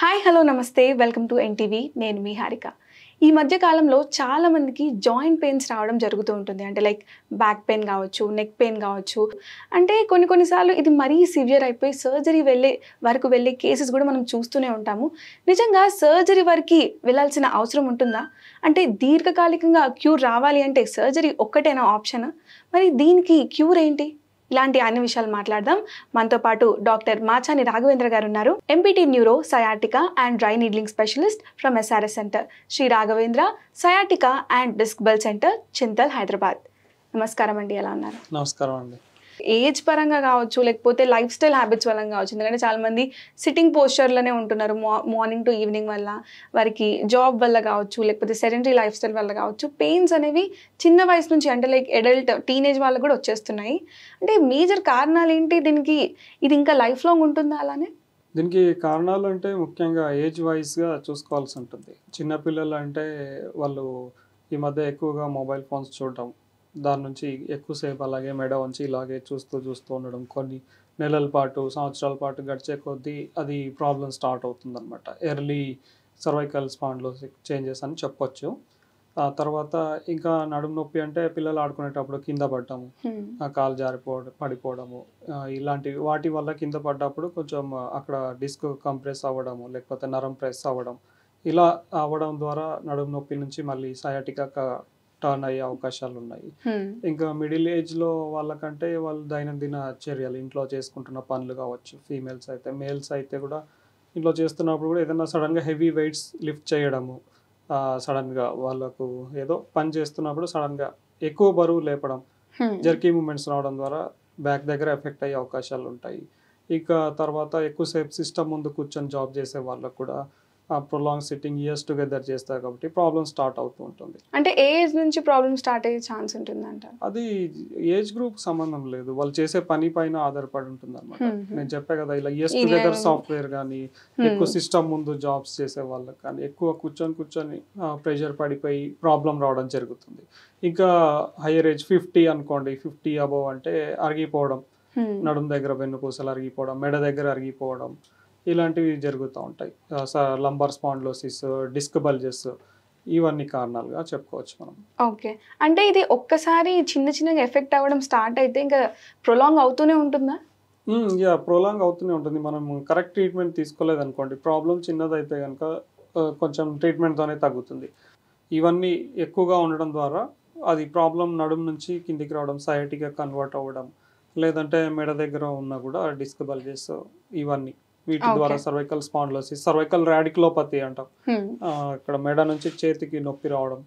Hi hello నమస్తే welcome to NTV నేను మీ హారిక. ఈ మధ్య కాలంలో చాలా మందికి జాయింట్ పెయిన్స్ రావడం జరుగుతూ ఉంటుంది. అంటే లైక్ బ్యాక్ పెయిన్ కావచ్చు, నెక్ పెయిన్ కావచ్చు. అంటే కొన్నిసార్లు ఇది మరీ సివియర్ అయిపోయి సర్జరీ వెళ్ళే కేసెస్ కూడా మనం చూస్తూనే ఉంటాము. నిజంగా సర్జరీ వరకు వెళ్ళాల్సిన అవసరం ఉంటుందా? అంటే దీర్ఘకాలికంగా క్యూర్ రావాలి అంటే సర్జరీ ఒక్కటేనా ఆప్షన్? మరి దీనికి క్యూర్ ఏంటి? ఇలాంటి అన్ని విషయాలు మాట్లాడదాం. మనతో పాటు డాక్టర్ మాచాని రాఘవేంద్ర గారు ఉన్నారు. MPT neuro, sciatica and dry needling specialist from SRS centre, Sri Raghavendra sciatica and disc bell centre, Chintal, Hyderabad. నమస్కారం అండి, ఎలా ఉన్నారు? నమస్కారం అండి. ఏజ్ పరంగా కావచ్చు, లేకపోతే లైఫ్ స్టైల్ హ్యాబిట్స్ వల్ల కావచ్చు. ఎందుకంటే చాలామంది సిట్టింగ్ పోస్చర్లోనే ఉంటున్నారు. మార్నింగ్ టు ఈవినింగ్ వల్ల, వారికి జాబ్ వల్ల కావచ్చు, లేకపోతే సెడెంటరీ లైఫ్ స్టైల్ వల్ల కావచ్చు, పెయిన్స్ అనేవి చిన్న వయసు నుంచి అంటే లైక్ అడల్ట్, టీనేజ్ వాళ్ళకు కూడా వచ్చేస్తున్నాయి. అంటే మేజర్ కారణాలు ఏంటి దీనికి? ఇది ఇంకా లైఫ్ లాంగ్ ఉంటుందా అలానే? దీనికి కారణాలు అంటే ముఖ్యంగా ఏజ్ వైజ్గా చూసుకోవాల్సి ఉంటుంది. చిన్నపిల్లలు అంటే వాళ్ళు ఈ మధ్య ఎక్కువగా మొబైల్ ఫోన్స్ చూడటం, దాని నుంచి ఎక్కువసేపు అలాగే మెడ వంచి ఇలాగే చూస్తూ ఉండడం, కొన్ని నెలల పాటు సంవత్సరాల పాటు గడిచే కొద్దీ అది ప్రాబ్లం స్టార్ట్ అవుతుందన్నమాట. ఎర్లీ సర్వైకల్ స్పాండిలోసిస్ చేంజెస్ అని చెప్పొచ్చు. ఆ తర్వాత ఇంకా నడుము నొప్పి అంటే పిల్లలు ఆడుకునేటప్పుడు కింద పడ్డము, కాలు పడిపోవడము, ఇలాంటివి వాటి వల్ల కింద పడ్డప్పుడు కొంచెం అక్కడ డిస్క్ కంప్రెస్ అవ్వడము, లేకపోతే నరం ప్రెస్ అవ్వడం, ఇలా అవ్వడం ద్వారా నడుము నొప్పి నుంచి మళ్ళీ సయాటికా టర్న్ అయ్యే అవకాశాలు ఉన్నాయి. ఇంకా మిడిల్ ఏజ్లో వాళ్ళకంటే వాళ్ళు దైనందిన చర్యలు, ఇంట్లో చేసుకుంటున్న పనులు కావచ్చు, ఫీమేల్స్ అయితే, మేల్స్ అయితే కూడా ఇంట్లో చేస్తున్నప్పుడు కూడా ఏదైనా సడన్గా హెవీ వెయిట్స్ లిఫ్ట్ చేయడము, సడన్గా వాళ్ళకు ఏదో పని చేస్తున్నప్పుడు సడన్గా ఎక్కువ బరువు లేపడం, జర్కీ మూమెంట్స్ రావడం ద్వారా బ్యాక్ దగ్గర ఎఫెక్ట్ అయ్యే అవకాశాలు ఉంటాయి. ఇక తర్వాత ఎక్కువసేపు సిస్టమ్ ముందు కూర్చొని జాబ్ చేసే వాళ్ళకు కూడా ప్రొలాంగ్ సిట్టింగ్ ఇయర్స్ టుగెదర్ చేస్తారు కాబట్టి ప్రాబ్లం స్టార్ట్ అవుతూ ఉంటుంది. అంటే ఏ ఏజ్ నుంచి ప్రాబ్లం స్టార్ట్ అయ్యే ఛాన్స్ ఉంటుందంట? అది ఏజ్ గ్రూప్ సంబంధం లేదు, వాళ్ళు చేసే పని పైన ఆధారపడి ఉంటుంది అనమాట. నేను చెప్పా కదా, ఇలా ఇయర్స్ టుగెదర్ సాఫ్ట్వేర్ కానీ, ఎక్కువ సిస్టమ్ ముందు జాబ్స్ చేసే వాళ్ళకి కానీ, ఎక్కువ కూర్చొని ప్రెషర్ పడిపోయి ప్రాబ్లం రావడం జరుగుతుంది. ఇంకా హయ్యర్ ఏజ్ 50 అనుకోండి, 50 అబోవ్ అంటే అరిగిపోవడం, నడుము దగ్గర వెన్నుపూసలు అరిగిపోవడం, మెడ దగ్గర అరిగిపోవడం, ఇలాంటివి జరుగుతూ ఉంటాయి. లంబార్ స్పాండిలోసిస్, డిస్క్ బల్జెస్, ఇవన్నీ కారణాలుగా చెప్పుకోవచ్చు మనం. ఓకే. అంటే ఇది ఒక్కసారి చిన్నగా ఎఫెక్ట్ అవ్వడం స్టార్ట్ అయితే ఇంకా ప్రొలాంగ్ అవుతూనే ఉంటుందా? ప్రొలాంగ్ అవుతూనే ఉంటుంది. మనం కరెక్ట్ ట్రీట్మెంట్ తీసుకోలేదనుకోండి, ప్రాబ్లం చిన్నదైతే కనుక కొంచెం ట్రీట్మెంట్తోనే తగ్గుతుంది. ఇవన్నీ ఎక్కువగా ఉండడం ద్వారా అది ప్రాబ్లం నడుము నుంచి కిందికి రావడం, సయాటికా కన్వర్ట్ అవ్వడం, లేదంటే మెడ దగ్గర ఉన్నా కూడా డిస్క్ బల్జెస్, ఇవన్నీ వీటి ద్వారా సర్వైకల్ స్పాండిలోసిస్, సర్వైకల్ రాడికులోపతి అంటాం. ఇక్కడ మెడ నుంచి చేతికి నొప్పి రావడం,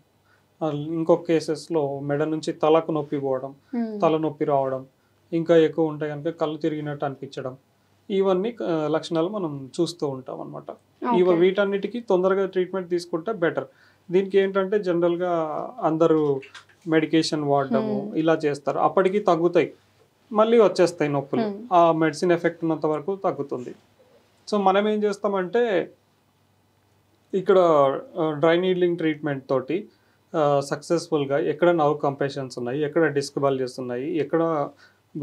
ఇంకొక కేసెస్లో మెడ నుంచి తలకు నొప్పి పోవడం, తల నొప్పి రావడం, ఇంకా ఎక్కువ ఉంటే కనుక కళ్ళు తిరిగినట్టు అనిపించడం, ఇవన్నీ లక్షణాలు మనం చూస్తూ ఉంటాం అనమాట. వీటన్నిటికీ తొందరగా ట్రీట్మెంట్ తీసుకుంటే బెటర్. దీనికి ఏంటంటే జనరల్గా అందరూ మెడికేషన్ వాడడము ఇలా చేస్తారు, అప్పటికి తగ్గుతాయి, మళ్ళీ వచ్చేస్తాయి నొప్పులు. ఆ మెడిసిన్ ఎఫెక్ట్ ఉన్నంత వరకు తగ్గుతుంది. సో మనం ఏం చేస్తామంటే ఇక్కడ డ్రై నీడ్లింగ్ ట్రీట్మెంట్ తోటి సక్సెస్ఫుల్గా ఎక్కడ నర్వ్ కంప్రెషన్స్ ఉన్నాయి, ఎక్కడ డిస్క్ బల్జెస్ ఉన్నాయి, ఎక్కడ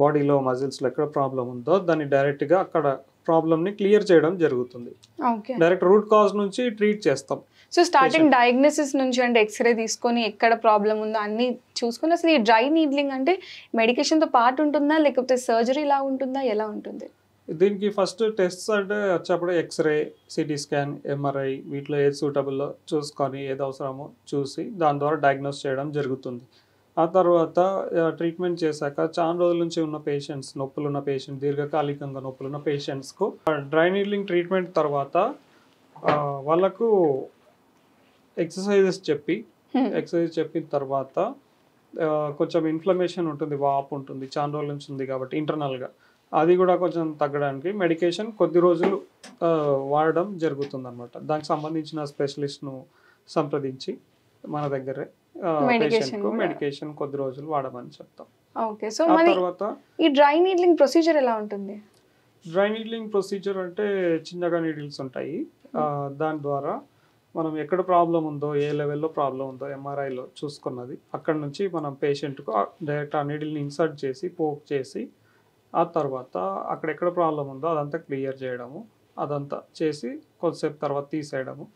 బాడీలో మజిల్స్లో ఎక్కడ ప్రాబ్లం ఉందో దాన్ని డైరెక్ట్గా అక్కడ ప్రాబ్లమ్ని క్లియర్ చేయడం జరుగుతుంది. డైరెక్ట్ రూట్ కాజ్ నుంచి ట్రీట్ చేస్తాం. సో స్టార్టింగ్ డయాగ్నోసిస్ నుంచి అంటే ఎక్స్రే తీసుకొని ఎక్కడ ప్రాబ్లం ఉందో అన్ని చూసుకొని, అసలు ఈ డ్రై నీడ్లింగ్ అంటే మెడికేషన్తో పాటు ఉంటుందా, లేకపోతే సర్జరీ లా ఉంటుందా, ఎలా ఉంటుంది? దీనికి ఫస్ట్ టెస్ట్స్ అంటే వచ్చేప్పుడు ఎక్స్రే, సిటీ స్కాన్, ఎంఆర్ఐ, వీటిలో ఏది సూటబుల్లో చూసుకొని ఏది అవసరమో చూసి దాని ద్వారా డయాగ్నోస్ చేయడం జరుగుతుంది. ఆ తర్వాత ట్రీట్మెంట్ చేశాక చాలా రోజుల నుంచి ఉన్న పేషెంట్స్, నొప్పులున్న పేషెంట్, దీర్ఘకాలికంగా నొప్పులున్న పేషెంట్స్కు డ్రై నీడ్లింగ్ ట్రీట్మెంట్ తర్వాత వాళ్ళకు ఎక్సర్సైజెస్ చెప్పిన తర్వాత కొంచెం ఇన్ఫ్లమేషన్ ఉంటుంది, వాపు ఉంటుంది, చాలా రోజుల నుంచి ఉంది కాబట్టి ఇంటర్నల్గా అది కూడా కొంచెం తగ్గడానికి మెడికేషన్ కొద్ది రోజులు వాడడం జరుగుతుంది అనమాట. దానికి సంబంధించిన స్పెషలిస్ట్ను సంప్రదించి మన దగ్గరే పేషెంట్కు మెడికేషన్ కొద్ది రోజులు వాడమని చెప్తాం. ఓకే. సో తర్వాత ఈ డ్రై నీడ్లింగ్ ప్రొసీజర్ ఎలా ఉంటుంది? డ్రై నీడ్లింగ్ ప్రొసీజర్ అంటే చిన్నగా నీడిల్స్ ఉంటాయి, దాని ద్వారా మనం ఎక్కడ ప్రాబ్లం ఉందో, ఏ లెవెల్లో ప్రాబ్లం ఉందో ఎంఆర్ఐలో చూసుకున్నది అక్కడ నుంచి మనం పేషెంట్కు డైరెక్ట్ ఆ నీడిల్ని ఇన్సర్ట్ చేసి పోక్ చేసి ఆ తర్వాత అక్కడెక్కడ ప్రాబ్లం ఉందో అదంతా క్లియర్ చేయడము, అదంతా చేసి కొద్దిసేపు తర్వాత తీసేయడము.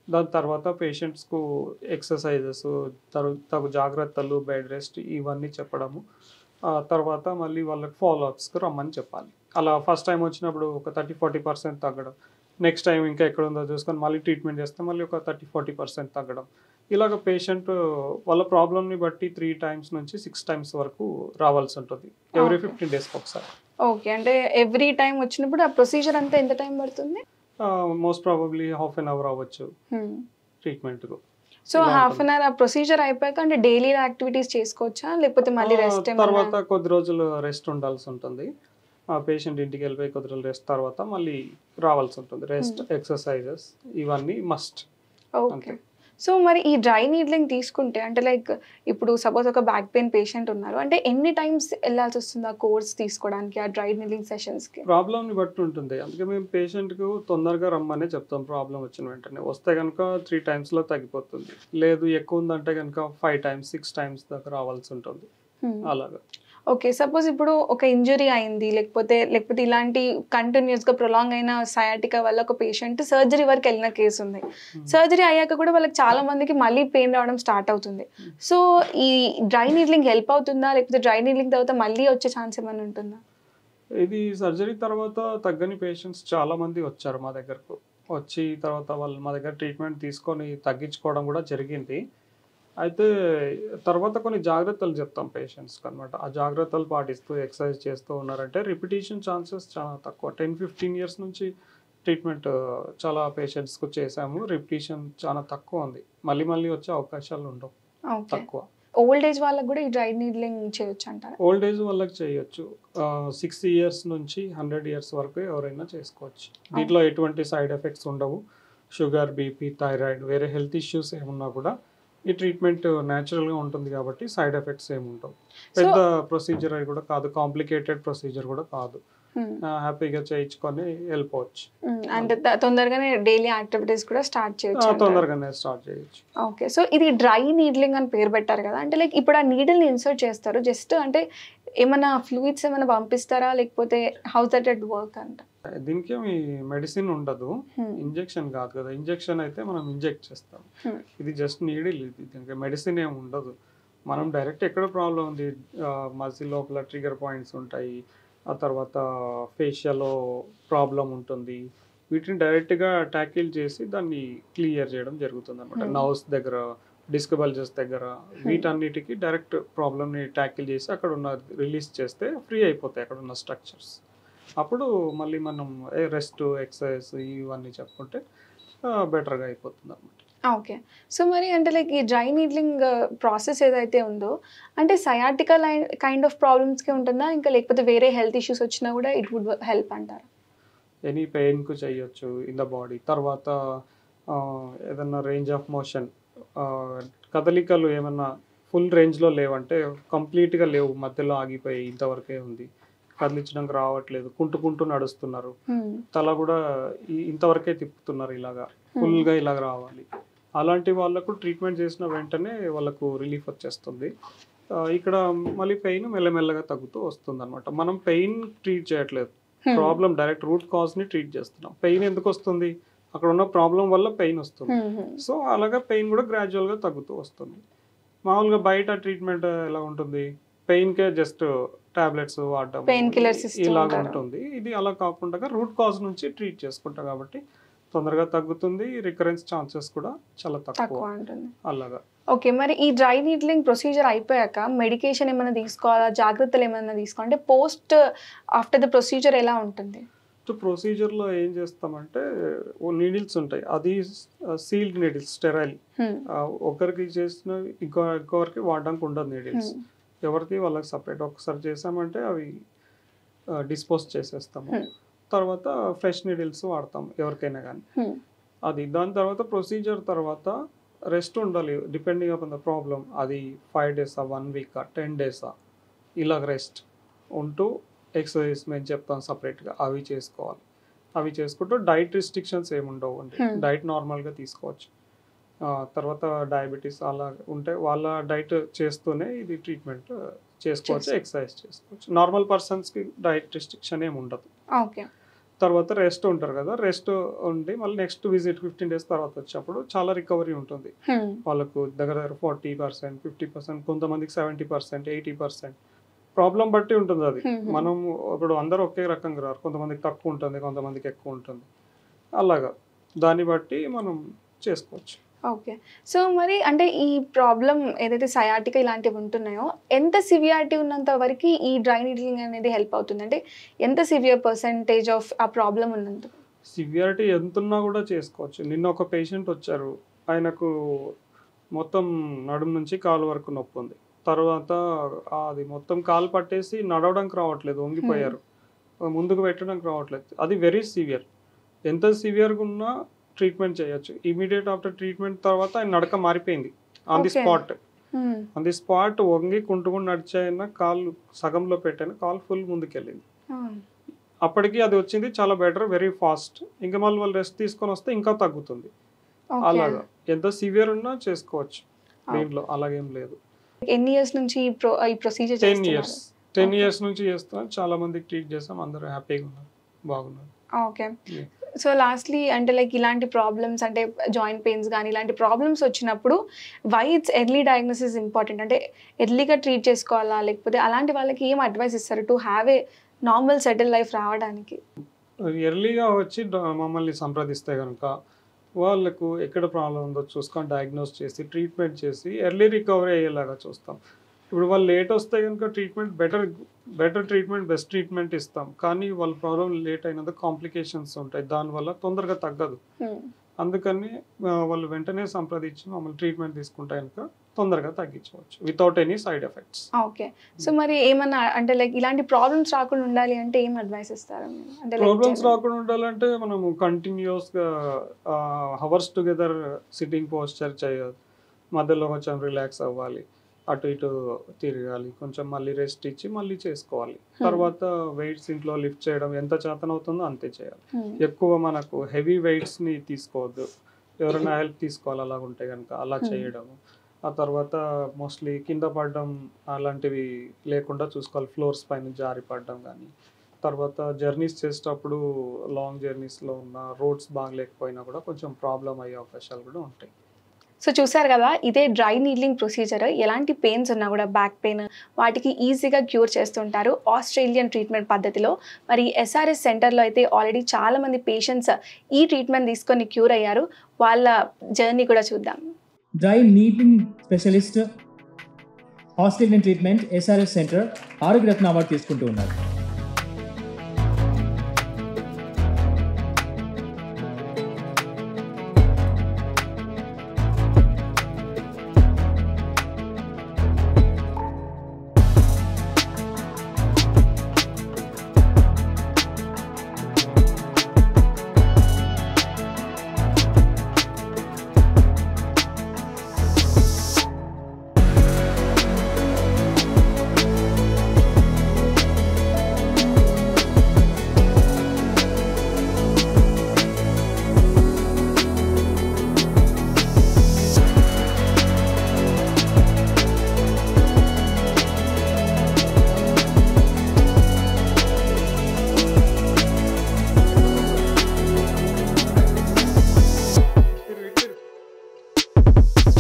దాని తర్వాత పేషెంట్స్కు ఎక్సర్సైజెస్, తగు జాగ్రత్తలు, బెడ్ రెస్ట్ ఇవన్నీ చెప్పడము. తర్వాత మళ్ళీ వాళ్ళకి ఫాలోఅప్స్కి రమ్మని చెప్పాలి. అలా ఫస్ట్ టైం వచ్చినప్పుడు ఒక 30-40% తగ్గడం, నెక్స్ట్ టైం ఇంకా ఎక్కడ ఉందో చూసుకొని మళ్ళీ ట్రీట్మెంట్ చేస్తే మళ్ళీ ఒక 30-40% తగ్గడం. ఇలాగ పేషెంట్ వాళ్ళ ప్రాబ్లమ్ని బట్టి 3 టైమ్స్ నుంచి 6 టైమ్స్ వరకు రావాల్సి ఉంటుంది ఎవ్రీ 15 డేస్కి ఒకసారి. ఓకే, అంటే ఎవ్రీ టైం వచ్చినప్పుడు ఆ ప్రొసీజర్ అంతా ఎంత టైం పడుతుంది? Most probably half an hour అవ్వచ్చు ట్రీట్మెంట్కు. సో హాఫ్ అన్ అవర్ ఆ ప్రొసీజర్ అయిపోయాక అంటే డైలీ యాక్టివిటీస్ చేసుకోవచ్చా, లేకపోతే మళ్ళీ రెస్ట్? తర్వాత కొద్ది రోజులు రెస్ట్ ఉండాల్సి ఉంటుంది. ఆ పేషెంట్ ఇంటికి వెళ్ళిపోయి కొద్ది రోజులు రెస్ట్ తర్వాత మళ్ళీ రావాల్సి ఉంటుంది. రెస్ట్, ఎక్సర్సైజెస్ ఇవన్నీ మస్ట్. ఓకే. సో మరి ఈ డ్రై నీడ్లింగ్ తీసుకుంటే అంటే లైక్ ఇప్పుడు సపోజ్ ఒక బ్యాక్ పెయిన్ పేషెంట్ ఉన్నారు అంటే ఎన్ని టైమ్స్ వెళ్ళాల్సి వస్తుంది ఆ కోర్స్ తీసుకోవడానికి, ఆ డ్రై నీడ్లింగ్ సెషన్స్కి? ప్రాబ్లమ్ని బట్టి ఉంటుంది. అందుకే మేము పేషెంట్కు తొందరగా రమ్మనే చెప్తాం. ప్రాబ్లం వచ్చిన వెంటనే వస్తే కనుక 3 టైమ్స్లో తగ్గిపోతుంది. లేదు ఎక్కువ ఉందంటే కనుక 5 టైమ్స్ 6 టైమ్స్ దాకా రావాల్సి ఉంటుంది. అలాగా. ఓకే, సపోజ్ ఇప్పుడు ఒక ఇంజరీ అయింది, లేకపోతే ఇలాంటి కంటిన్యూస్గా ప్రొలాంగ్ అయిన సయాటికా వల్ల ఒక పేషెంట్ సర్జరీ వరకు వెళ్ళిన కేసు ఉంది. సర్జరీ అయ్యాక కూడా వాళ్ళకి చాలా మందికి మళ్ళీ పెయిన్ రావడం స్టార్ట్ అవుతుంది. సో ఈ డ్రై నీడ్లింగ్ హెల్ప్ అవుతుందా, లేకపోతే డ్రై నీడ్లింగ్ తర్వాత మళ్ళీ వచ్చే ఛాన్స్ ఏమైనా ఉంటుందా? ఇది సర్జరీ తర్వాత తగ్గని పేషెంట్స్ చాలా మంది వచ్చారు మా దగ్గరకు. వచ్చి తర్వాత వాళ్ళు మా దగ్గర ట్రీట్మెంట్ తీసుకొని తగ్గించుకోవడం కూడా జరిగింది. అయితే తర్వాత కొన్ని జాగ్రత్తలు చెప్తాం పేషెంట్స్కి అనమాట. ఆ జాగ్రత్తలు పాటిస్తూ ఎక్సర్సైజ్ చేస్తూ ఉన్నారంటే రిపిటేషన్ ఛాన్సెస్ చాలా తక్కువ. 10-15 ఇయర్స్ నుంచి ట్రీట్మెంట్ చాలా పేషెంట్స్కు చేసాము. రిపిటేషన్ చాలా తక్కువ ఉంది. మళ్ళీ వచ్చే అవకాశాలు ఉండవు, తక్కువ. ఓల్డ్ ఏజ్ వాళ్ళకి కూడా ఈ డ్రై నీడ్లింగ్ చేయొచ్చు అంటారా? ఓల్డ్ ఏజ్ వాళ్ళకి చేయొచ్చు. 60 ఇయర్స్ నుంచి 100 ఇయర్స్ వరకు ఎవరైనా చేసుకోవచ్చు. దీంట్లో ఎటువంటి సైడ్ ఎఫెక్ట్స్ ఉండవు. షుగర్, బీపీ, థైరాయిడ్, వేరే హెల్త్ ఇష్యూస్ ఏమున్నా కూడా ఈ ట్రీట్మెంట్ న్యాచురల్గా ఉంటుంది కాబట్టి సైడ్ ఎఫెక్ట్స్ ఏమి ఉండవు. పెద్ద ప్రొసీజర్ అది కూడా కాదు, కాంప్లికేటెడ్ ప్రొసీజర్ కూడా కాదు. హ్యాపీగా చేయించుకొని వెళ్ళిపోవచ్చు. అంటే తొందరగానే డైలీ యాక్టివిటీస్ కూడా స్టార్ట్ చేయొచ్చు. తొందరగానే స్టార్ట్ చేయొచ్చు. ఓకే, సో ఇది డ్రై నీడ్లింగ్ అని పేరు పెట్టారు కదా, అంటే లైక్ ఇప్పుడు ఆ నీడిల్ని ఇన్సర్ట్ చేస్తారు, జస్ట్ అంటే ఏమైనా ఫ్లూయిడ్స్ ఏమైనా పంపిస్తారా, లేకపోతే హౌ దట్ ఇట్ వర్క్ అంట? దీనికి మీ మెడిసిన్ ఉండదు, ఇంజెక్షన్ కాదు కదా. ఇంజెక్షన్ అయితే మనం ఇంజెక్ట్ చేస్తాం. ఇది జస్ట్ నీడిల్. ఇది దీనికి మెడిసిన్ ఏమి ఉండదు. మనం డైరెక్ట్ ఎక్కడ ప్రాబ్లం ఉంది, మజిల్ లోపల ట్రిగర్ పాయింట్స్ ఉంటాయి, ఆ తర్వాత ఫేషియల్లో ప్రాబ్లం ఉంటుంది. వీటిని డైరెక్ట్గా ట్యాకిల్ చేసి దాన్ని క్లియర్ చేయడం జరుగుతుంది అనమాట. నర్వ్స్ దగ్గర, డిస్క్ బల్జెస్ దగ్గర, వీటన్నిటికీ డైరెక్ట్ ప్రాబ్లమ్ని ట్యాకిల్ చేసి అక్కడ ఉన్న రిలీజ్ చేస్తే ఫ్రీ అయిపోతాయి అక్కడ ఉన్న స్ట్రక్చర్స్. అప్పుడు మళ్ళీ మనం రెస్ట్, ఎక్సర్సైజ్ ఇవన్నీ చెప్పుకుంటే బెటర్గా అయిపోతుంది అనమాట. ఓకే, సో మరి అంటే లైక్ ఈ డ్రై నీడ్లింగ్ ప్రాసెస్ ఏదైతే ఉందో అంటే సయాటికా కైండ్ ఆఫ్ ప్రాబ్లమ్స్కి ఉంటుందా, ఇంకా లేకపోతే వేరే హెల్త్ ఇష్యూస్ వచ్చినా కూడా ఇట్ వుడ్ హెల్ప్ అంటారా? ఎనీ పెయిన్కు చేయొచ్చు ఇన్ ద బాడీ. తర్వాత ఏదన్నా రేంజ్ ఆఫ్ మోషన్, కదలికలు ఏమన్నా ఫుల్ రేంజ్లో లేవంటే, కంప్లీట్గా లేవు, మధ్యలో ఆగిపోయి ఇంతవరకే ఉంది, కదిలించడానికి రావట్లేదు, కుంటూ నడుస్తున్నారు, తల కూడా ఇంతవరకే తిప్పుతున్నారు, ఇలాగా ఫుల్గా ఇలాగ రావాలి, అలాంటి వాళ్ళకు ట్రీట్మెంట్ చేసిన వెంటనే వాళ్ళకు రిలీఫ్ వచ్చేస్తుంది. ఇక్కడ మళ్ళీ పెయిన్ మెల్లమెల్లగా తగ్గుతూ వస్తుంది అనమాట. మనం పెయిన్ ట్రీట్ చేయట్లేదు, ప్రాబ్లం డైరెక్ట్ రూట్ కాజ్ని ట్రీట్ చేస్తున్నాం. పెయిన్ ఎందుకు వస్తుంది, అక్కడ ఉన్న ప్రాబ్లం వల్ల పెయిన్ వస్తుంది. సో అలాగా పెయిన్ కూడా గ్రాడ్యువల్గా తగ్గుతూ వస్తుంది. మామూలుగా బయట ట్రీట్మెంట్ ఎలా ఉంటుంది, పెయిన్కే జస్ట్ టాబ్లెట్స్ వాడటం, పెయిన్ కిల్లర్స్ ఇలాగ ఉంటుంది. ఇది అలా కాకుండా రూట్ కాజ్ నుంచి ట్రీట్ చేసుకుంటాం కాబట్టి తొందరగా తగ్గుతుంది. రికరెన్స్ ఛాన్సెస్ కూడా చాలా తక్కువ ఉంటుంది అలాగా. ఓకే, మరి ఈ డ్రై నీడ్లింగ్ ప్రొసీజర్ అయిపోయాక మెడికేషన్ ఏమైనా తీసుకోవాలా, జాగ్రత్తలు ఏమైనా తీసుకోవాలంటే పోస్ట్ ఆఫ్టర్ ద ప్రొసీజర్ ఎలా ఉంటుంది? ప్రొసీజర్లో ఏం చేస్తామంటే నీడిల్స్ ఉంటాయి, అది సీల్డ్ నీడిల్స్, స్టెరైల్. ఒకరికి చేసిన ఇంకొకరికి వాడడానికి ఉండదు నీడిల్స్, ఎవరికి వాళ్ళకి సపరేట్. ఒకసారి చేసామంటే అవి డిస్పోజ్ చేసేస్తాము. తర్వాత ఫ్రెష్ నీడిల్స్ వాడతాం ఎవరికైనా కానీ. అది దాని తర్వాత ప్రొసీజర్ తర్వాత రెస్ట్ ఉండాలి, డిపెండింగ్ అపాన్ ద ప్రాబ్లం. అది 5 డేసా, 1 వీకా, 10 డేసా, ఇలాగ రెస్ట్ ఉంటూ ఎక్సర్సైజ్ మేము చెప్తాం సపరేట్గా, అవి చేసుకోవాలి. అవి చేసుకుంటూ డైట్ రిస్ట్రిక్షన్స్ ఏమి ఉండవు అండి, డైట్ నార్మల్గా తీసుకోవచ్చు. తర్వాత డయాబెటీస్ అలా ఉంటే వాళ్ళ డైట్ చేస్తూనే ఇది ట్రీట్మెంట్ చేసుకోవచ్చు, ఎక్సర్సైజ్ చేసుకోవచ్చు. నార్మల్ పర్సన్స్కి డైట్ రిస్ట్రిక్షన్ ఏమి ఉండదు. ఓకే, తర్వాత రెస్ట్ ఉంటారు కదా, రెస్ట్ ఉండి మళ్ళీ నెక్స్ట్ విజిట్ 15 days తర్వాత వచ్చేప్పుడు చాలా రికవరీ ఉంటుంది వాళ్ళకు. దగ్గర 40%, 50%, కొంతమందికి 70%, 80%. ప్రాబ్లం బట్టి ఉంటుంది అది. మనం ఇప్పుడు అందరూ ఒకే రకంగా రారు, కొంతమందికి తక్కువ ఉంటుంది, కొంతమందికి ఎక్కువ ఉంటుంది. అలాగా దాన్ని బట్టి మనం చేసుకోవచ్చు. ఓకే. సో మరి అంటే ఈ ప్రాబ్లం ఏదైతే సయాటికా ఇలాంటివి ఉంటున్నాయో ఎంత సివియారిటీ ఉన్నంత వరకు ఈ డ్రై నీడ్లింగ్ అనేది హెల్ప్ అవుతుంది? అంటే ఎంత సివియర్ పర్సెంటేజ్ ఆఫ్ ఆ ప్రాబ్లం ఉన్నంత? సివియారిటీ ఎంతున్నా కూడా చేసుకోవచ్చు. నిన్న ఒక పేషెంట్ వచ్చారు, ఆయనకు మొత్తం నడుము నుంచి కాలు వరకు నొప్పి ఉంది. తర్వాత అది మొత్తం కాలు పట్టేసి నడవడానికి రావట్లేదు, వంగిపోయారు, ముందుకు పెట్టడానికి రావట్లేదు. అది వెరీ సివియర్. ఎంత సివియర్గా ఉన్నా ట్రీట్మెంట్ చేయొచ్చు. ఇమీడియట్ ఆఫ్టర్ ట్రీట్మెంట్ తర్వాత ఆయన నడక మారిపోయింది on the spot. On the spot వంగి కుంటుకుని నడిచాయన, కాలు సగంలో పెట్టాను, కాలు ఫుల్ ముందుకెళ్ళింది. అప్పటికి అది వచ్చింది చాలా బెటర్, వెరీ ఫాస్ట్. ఇంకా మళ్ళీ వాళ్ళు రెస్ట్ తీసుకొని వస్తే ఇంకా తగ్గుతుంది. అలాగా ఎంత సివియర్ ఉన్నా చేసుకోవచ్చు దీంట్లో, అలాగేం లేదు. ఎన్ని ఇయర్స్ నుంచి ఈ ప్రొసీజర్? 10 years నుంచి చేస్తున్నాం. చాలా మందికి ట్రీట్ చేస్తాం, అందరూ హ్యాపీగా ఉన్నారు, బాగున్నారు. ఓకే. సో లాస్ట్లీ అంటే లైక్ ఇలాంటి ప్రాబ్లమ్స్ అంటే జాయింట్ పెయిన్స్ కానీ ఇలాంటి ప్రాబ్లమ్స్ వచ్చినప్పుడు why it's early diagnosis important? అంటే ఎర్లీగా ట్రీట్ చేసుకోవాలా, లేకపోతే అలాంటి వాళ్ళకి ఏం అడ్వైస్ ఇస్తారు to have a normal settle life రావడానికి? ఎర్లీగా వచ్చి మమ్మల్ని సంప్రదిస్తే కనుక వాళ్ళకు ఎక్కడ ప్రాబ్లం ఉందో చూసుకొని డయాగ్నోస్ చేసి ట్రీట్మెంట్ చేసి ఎర్లీ రికవరీ అయ్యేలాగా చూస్తాం. ఇప్పుడు వాళ్ళు లేట్ వస్తే కనుక treatment better treatment, best treatment ఇస్తాం. కానీ వాళ్ళ ప్రాబ్లం లేట్ అయినందుకు కాంప్లికేషన్స్ ఉంటాయి, దానివల్ల తొందరగా తగ్గదు. అందుకని వాళ్ళు వెంటనే సంప్రదించి మమ్మల్ని ట్రీట్మెంట్ తీసుకుంటే కనుక తొందరగా తగ్గించవచ్చు without any side effects. Okay. So మరి ఏమన్నా అంటే లైక్ ఇలాంటి ప్రాబ్లమ్స్ రాకుండా ఉండాలి అంటే ఏం అడ్వైస్ ఇస్తారు? అంటే ప్రాబ్లమ్స్ రాకుండా ఉండాలంటే మనము కంటిన్యూస్గా హవర్స్ టుగెదర్ సిట్టింగ్ పోస్చర్ చేయదు, మధ్యలో కొంచెం రిలాక్స్ అవ్వాలి, అటు ఇటు తిరగాలి, కొంచెం మళ్ళీ రెస్ట్ ఇచ్చి మళ్ళీ చేసుకోవాలి. తర్వాత వెయిట్స్ ఇంట్లో లిఫ్ట్ చేయడం ఎంత చేతన అవుతుందో అంతే చేయాలి. ఎక్కువ మనకు హెవీ వెయిట్స్ని తీసుకోవద్దు, ఎవరైనా హెల్ప్ తీసుకోవాలి అలాగ ఉంటే కనుక అలా చేయడము. ఆ తర్వాత మోస్ట్లీ కింద పడడం అలాంటివి లేకుండా చూసుకోవాలి, ఫ్లోర్స్ పైన జారి పడడం కానీ. తర్వాత జర్నీస్ చేసేటప్పుడు లాంగ్ జర్నీస్లో ఉన్న రోడ్స్ బాగలేకపోయినా కూడా కొంచెం ప్రాబ్లం అయ్యే అవకాశాలు కూడా ఉంటాయి. సో చూసారు కదా, ఇదే డ్రై నీడ్లింగ్ ప్రొసీజర్. ఎలాంటి పెయిన్స్ ఉన్నా కూడా బ్యాక్ పెయిన్ వాటికి ఈజీగా క్యూర్ చేస్తుంటారు ఆస్ట్రేలియన్ ట్రీట్మెంట్ పద్ధతిలో. మరి SRS సెంటర్లో అయితే ఆల్రెడీ చాలామంది పేషెంట్స్ ఈ ట్రీట్మెంట్ తీసుకొని క్యూర్ అయ్యారు. వాళ్ళ జర్నీ కూడా చూద్దాం. Dry needling specialist Australian treatment SRS centre ఆరోగ్య రత్న అవార్డు తీసుకుంటూ ఉన్నారు.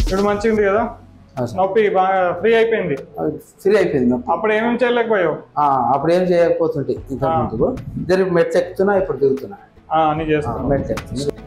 ఇప్పుడు మంచిగా ఉంది కదా, నొప్పి బాగా ఫ్రీ అయిపోయింది. అప్పుడు ఏమేమి చేయలేకపోయావు? అప్పుడు ఏం చేయకపోతుంటే ఇంత ముందు ఇద్దరు మెట్లు ఎక్కుతున్నా, ఇప్పుడు దిగుతున్నా, అన్ని చేస్తున్నా. మెట్లు ఎక్కుతున్నా.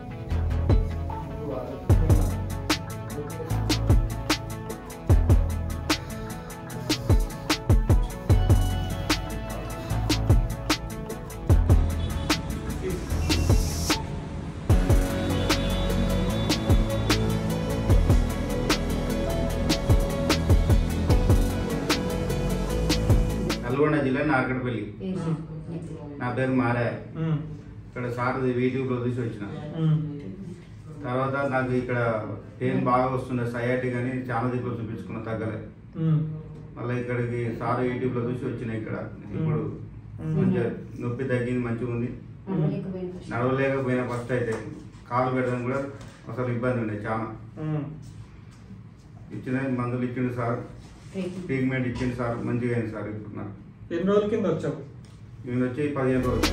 నల్గొండ జిల్లా నార్కట్పల్లి. నా పేరు మారా. ఇక్కడ సార్ యూట్యూబ్లో చూసి వచ్చిన తర్వాత నాకు ఇక్కడ పెయిన్ బాగా వస్తుండే, సయాటిక్ అని చాలా దిక్కులు చూపించుకున్న, తగ్గలే. మళ్ళీ ఇక్కడికి సార్ యూట్యూబ్లో చూసి వచ్చిన. ఇక్కడ ఇప్పుడు కొంచెం నొప్పి తగ్గింది, మంచిగా ఉంది. నడవలేకపోయినా ఫస్ట్ అయితే కాలు పెట్టడం కూడా అసలు ఇబ్బంది ఉండే చాలా. ఇచ్చిన మందులు ఇచ్చిండు సార్, ట్రీట్మెంట్ ఇచ్చింది సార్, మంచిగా అయింది సార్. ఇప్పుడు నాకు ఎన్ని రోజుల కింద వచ్చావు? నేను వచ్చి 15 రోజులు.